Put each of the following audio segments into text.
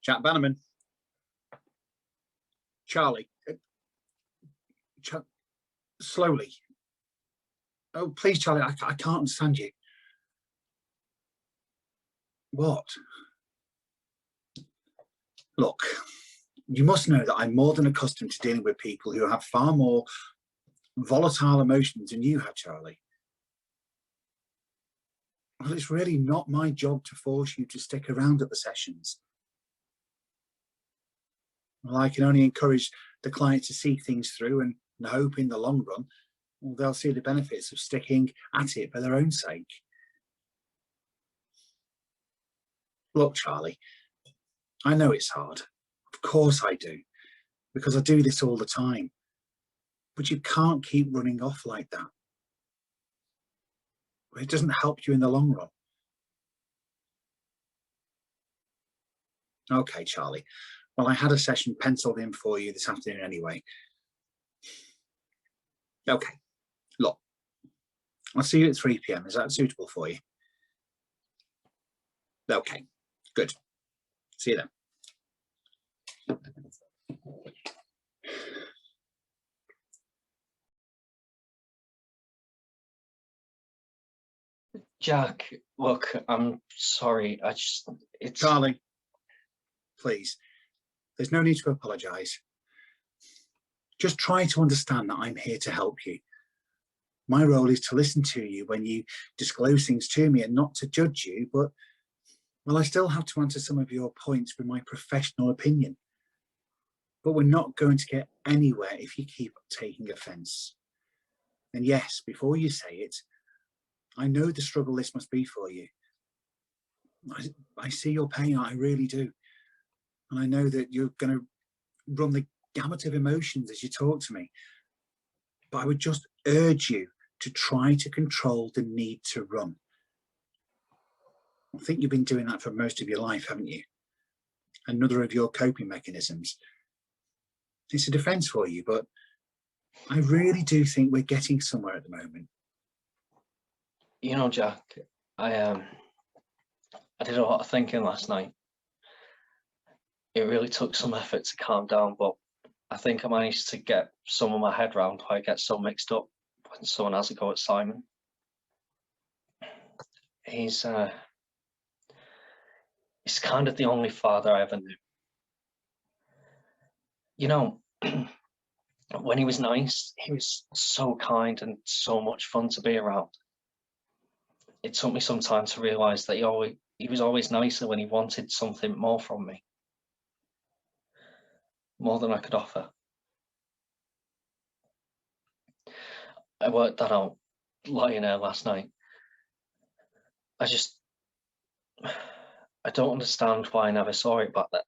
Jack Bannerman. Charlie. Slowly. Oh, please, Charlie, I can't understand you. What? Look, you must know that I'm more than accustomed to dealing with people who have far more volatile emotions than you have, Charlie. Well, it's really not my job to force you to stick around at the sessions. Well, I can only encourage the client to see things through and hope in the long run, well, they'll see the benefits of sticking at it for their own sake. Look, Charlie, I know it's hard. Of course I do, because I do this all the time. But you can't keep running off like that. It doesn't help you in the long run. Okay, Charlie. Well, I had a session penciled in for you this afternoon anyway. Okay, look, I'll see you at 3 p.m. Is that suitable for you? Okay, good. See you then. Jack, look, I'm sorry. It's... Charlie, please, there's no need to apologise. Just try to understand that I'm here to help you. My role is to listen to you when you disclose things to me and not to judge you, but, well, I still have to answer some of your points with my professional opinion. But we're not going to get anywhere if you keep taking offence. And yes, before you say it, I know the struggle this must be for you. I see your pain, I really do. And I know that you're going to run the gamut of emotions as you talk to me. But I would just urge you to try to control the need to run. I think you've been doing that for most of your life, haven't you? Another of your coping mechanisms. It's a defence for you, but I really do think we're getting somewhere at the moment. You know, Jack, I did a lot of thinking last night. It really took some effort to calm down, but I think I managed to get some of my head around why I get so mixed up when someone has a go at Simon. He's kind of the only father I ever knew. You know, when he was nice, he was so kind and so much fun to be around. It took me some time to realise that he was always nicer when he wanted something more from me. More than I could offer. I worked that out lying there last night. I don't understand why I never saw it back then.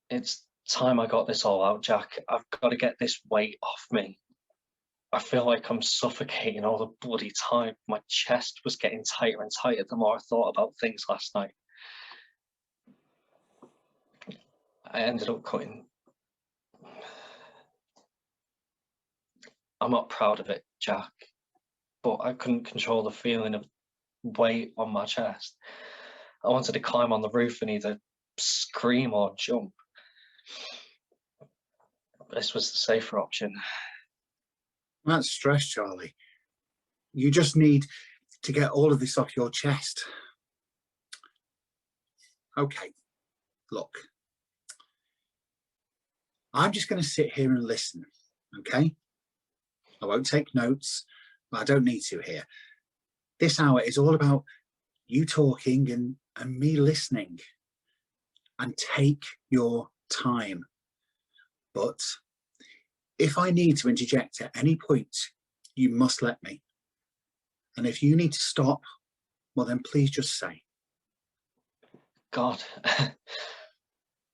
It's time I got this all out, Jack. I've got to get this weight off me. I feel like I'm suffocating all the bloody time. My chest was getting tighter and tighter the more I thought about things last night. I ended up cutting. I'm not proud of it, Jack, but I couldn't control the feeling of weight on my chest. I wanted to climb on the roof and either scream or jump. This was the safer option. That's stress, Charlie. You just need to get all of this off your chest. Okay, look. I'm just going to sit here and listen, okay? I won't take notes, but I don't need to here. This hour is all about you talking and me listening. And take your time. But if I need to interject at any point, you must let me. And if you need to stop, well then please just say. God,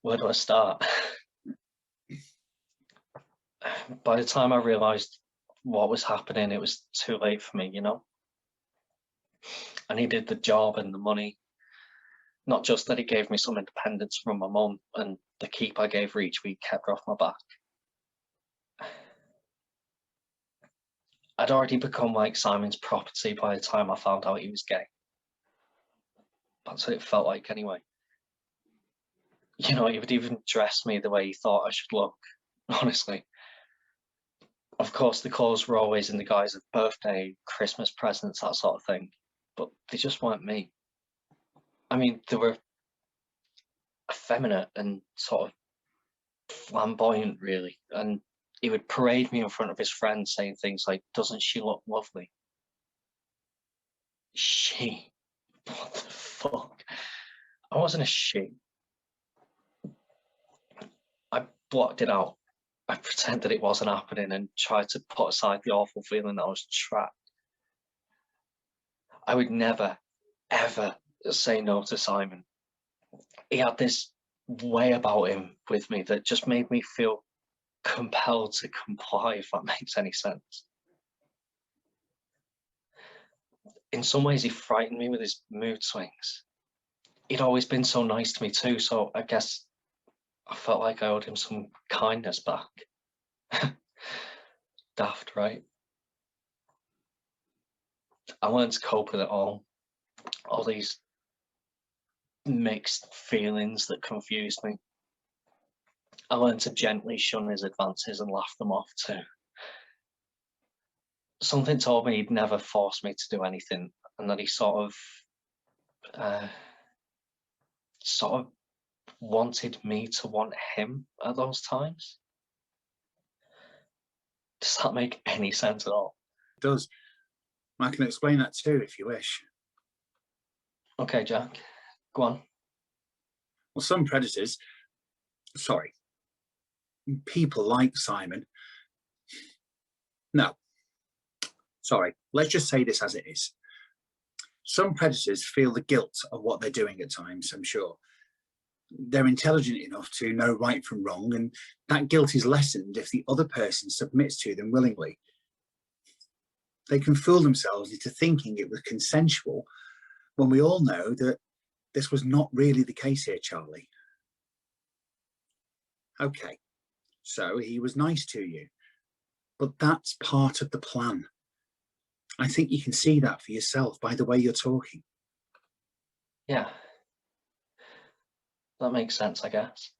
where do I start? By the time I realised what was happening, it was too late for me, you know? I needed the job and the money. Not just that he gave me some independence from my mum, and the keep I gave her each week kept her off my back. I'd already become like Simon's property by the time I found out he was gay. That's what it felt like anyway. You know, he would even dress me the way he thought I should look, honestly. Of course, the calls were always in the guise of birthday, Christmas presents, that sort of thing, but they just weren't me. I mean, they were effeminate and sort of flamboyant, really, and he would parade me in front of his friends saying things like, "Doesn't she look lovely?" She? What the fuck? I wasn't a she. I blocked it out. I pretended it wasn't happening and tried to put aside the awful feeling that I was trapped. I would never, ever say no to Simon. He had this way about him with me that just made me feel compelled to comply, if that makes any sense. In some ways, he frightened me with his mood swings. He'd always been so nice to me too, so I guess I felt like I owed him some kindness back. Daft, right? I learned to cope with it all these mixed feelings that confused me. I learned to gently shun his advances and laugh them off too. Something told me he'd never force me to do anything, and that he sort of wanted me to want him at those times. Does that make any sense at all? It does. I can explain that too, if you wish. Okay, Jack, go on. Well, some predators, sorry, people like Simon. No, sorry, let's just say this as it is. Some predators feel the guilt of what they're doing at times, I'm sure. They're intelligent enough to know right from wrong, and that guilt is lessened if the other person submits to them willingly. They can fool themselves into thinking it was consensual when we all know that this was not really the case here, Charlie. Okay, so he was nice to you, but that's part of the plan. I think you can see that for yourself by the way you're talking. Yeah, that makes sense, I guess.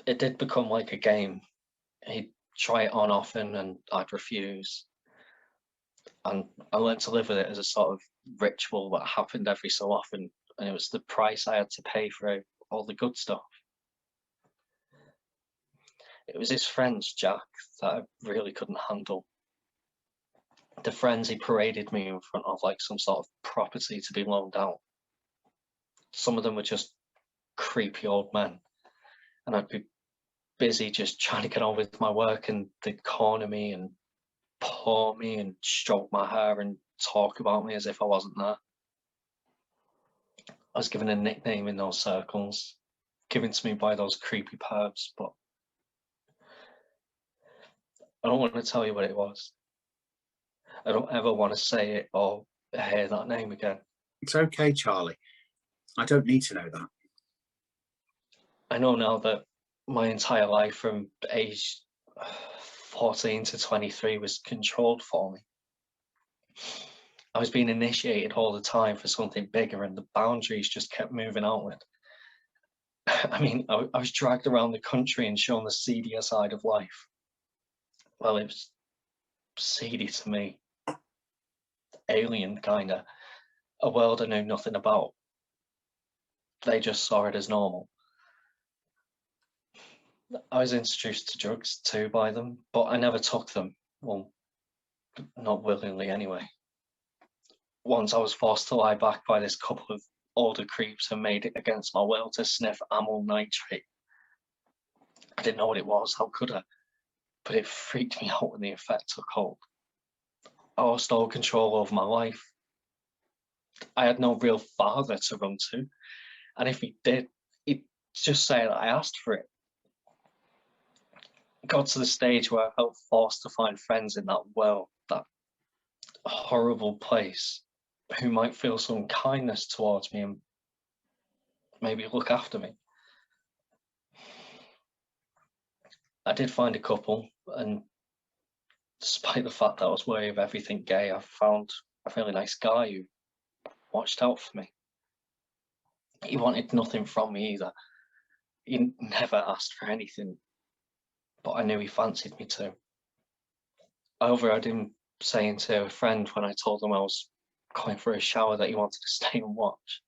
It did become like a game. He'd try it on often and I'd refuse. And I learned to live with it as a sort of ritual that happened every so often. And it was the price I had to pay for all the good stuff. It was his friends, Jack, that I really couldn't handle. The friends he paraded me in front of like some sort of property to be loaned out. Some of them were just creepy old men. And I'd be busy just trying to get on with my work, and they'd corner me and paw me and stroke my hair and talk about me as if I wasn't there. I was given a nickname in those circles, given to me by those creepy pervs, but I don't want to tell you what it was. I don't ever want to say it or hear that name again. It's okay, Charlie. I don't need to know that. I know now that my entire life from age 14 to 23 was controlled for me. I was being initiated all the time for something bigger, and the boundaries just kept moving outward. I mean, I was dragged around the country and shown the seedier side of life. Well, it was seedy to me. Alien, kinda. A world I knew nothing about. They just saw it as normal. I was introduced to drugs too by them, but I never took them. Well, not willingly anyway. Once I was forced to lie back by this couple of older creeps and made it against my will to sniff amyl nitrate. I didn't know what it was, how could I? But it freaked me out when the effect took hold. I lost all control over my life. I had no real father to run to, and if he did, he'd just say that I asked for it. It got to the stage where I felt forced to find friends in that world, that horrible place, who might feel some kindness towards me and maybe look after me. I did find a couple, and despite the fact that I was wary of everything gay, I found a really nice guy who watched out for me. He wanted nothing from me either. He never asked for anything, but I knew he fancied me too. I overheard him saying to a friend when I told him I was going for a shower that he wanted to stay and watch.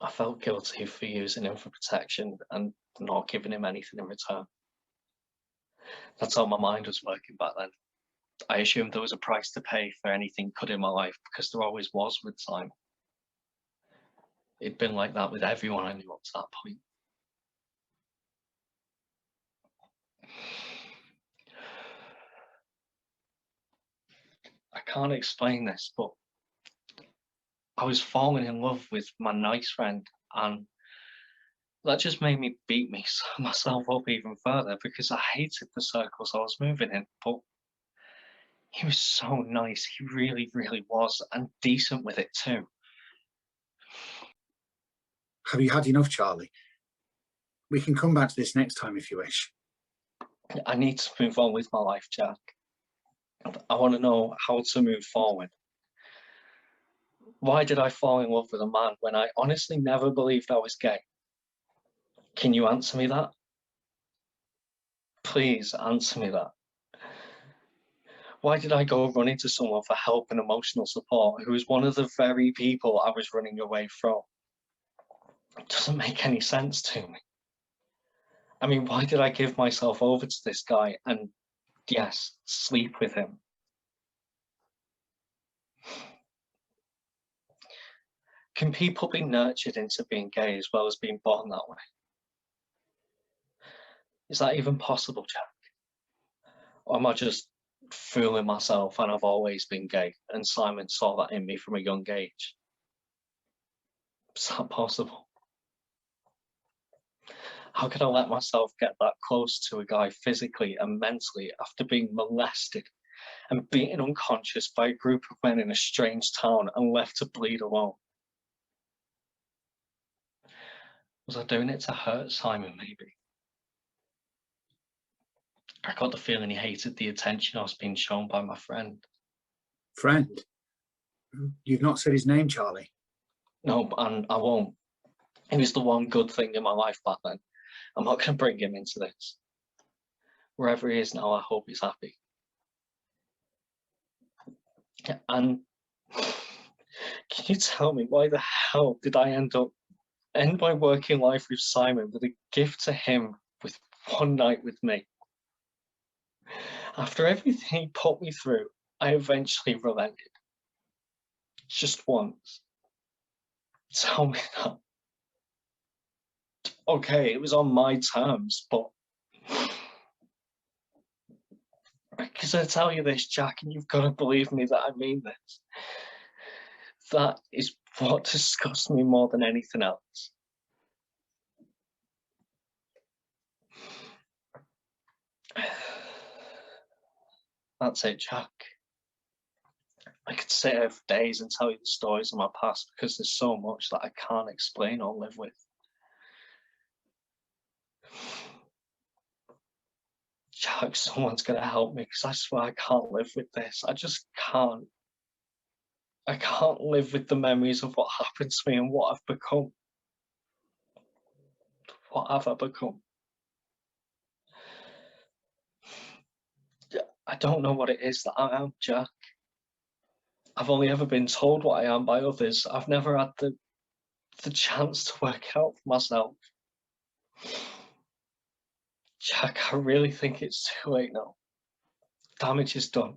I felt guilty for using him for protection and not giving him anything in return. That's how my mind was working back then. I assumed there was a price to pay for anything good in my life, because there always was with Simon. It'd been like that with everyone I knew up to that point. I can't explain this, but I was falling in love with my nice friend, and that just made me beat myself up even further, because I hated the circles I was moving in. But he was so nice, he really, really was, and decent with it too. Have you had enough, Charlie? We can come back to this next time if you wish. I need to move on with my life, Jack. I want to know how to move forward. Why did I fall in love with a man when I honestly never believed I was gay? Can you answer me that? Please answer me that. Why did I go running to someone for help and emotional support who was one of the very people I was running away from? It doesn't make any sense to me. I mean, why did I give myself over to this guy and, yes, sleep with him? Can people be nurtured into being gay as well as being born that way? Is that even possible, Jack? Or am I just fooling myself and I've always been gay and Simon saw that in me from a young age? Is that possible? How could I let myself get that close to a guy physically and mentally after being molested and beaten unconscious by a group of men in a strange town and left to bleed alone? Was I doing it to hurt Simon, maybe? I got the feeling he hated the attention I was being shown by my friend. Friend? You've not said his name, Charlie. No, and I won't. He was the one good thing in my life back then. I'm not going to bring him into this. Wherever he is now, I hope he's happy. And can you tell me why the hell did I end my working life with Simon with a gift to him with one night with me? After everything he put me through, I eventually relented. Just once. Tell me that. Okay, it was on my terms, but because I tell you this, Jack, and you've got to believe me that I mean this. That is what disgusts me more than anything else. That's it, Jack. I could sit here for days and tell you the stories of my past, because there's so much that I can't explain or live with. Jack, someone's gonna help me, because I swear I can't live with this. I just can't. I can't live with the memories of what happened to me and what I've become. What have I become? I don't know what it is that I am, Jack. I've only ever been told what I am by others. I've never had the chance to work it out for myself. Jack, I really think it's too late now. Damage is done.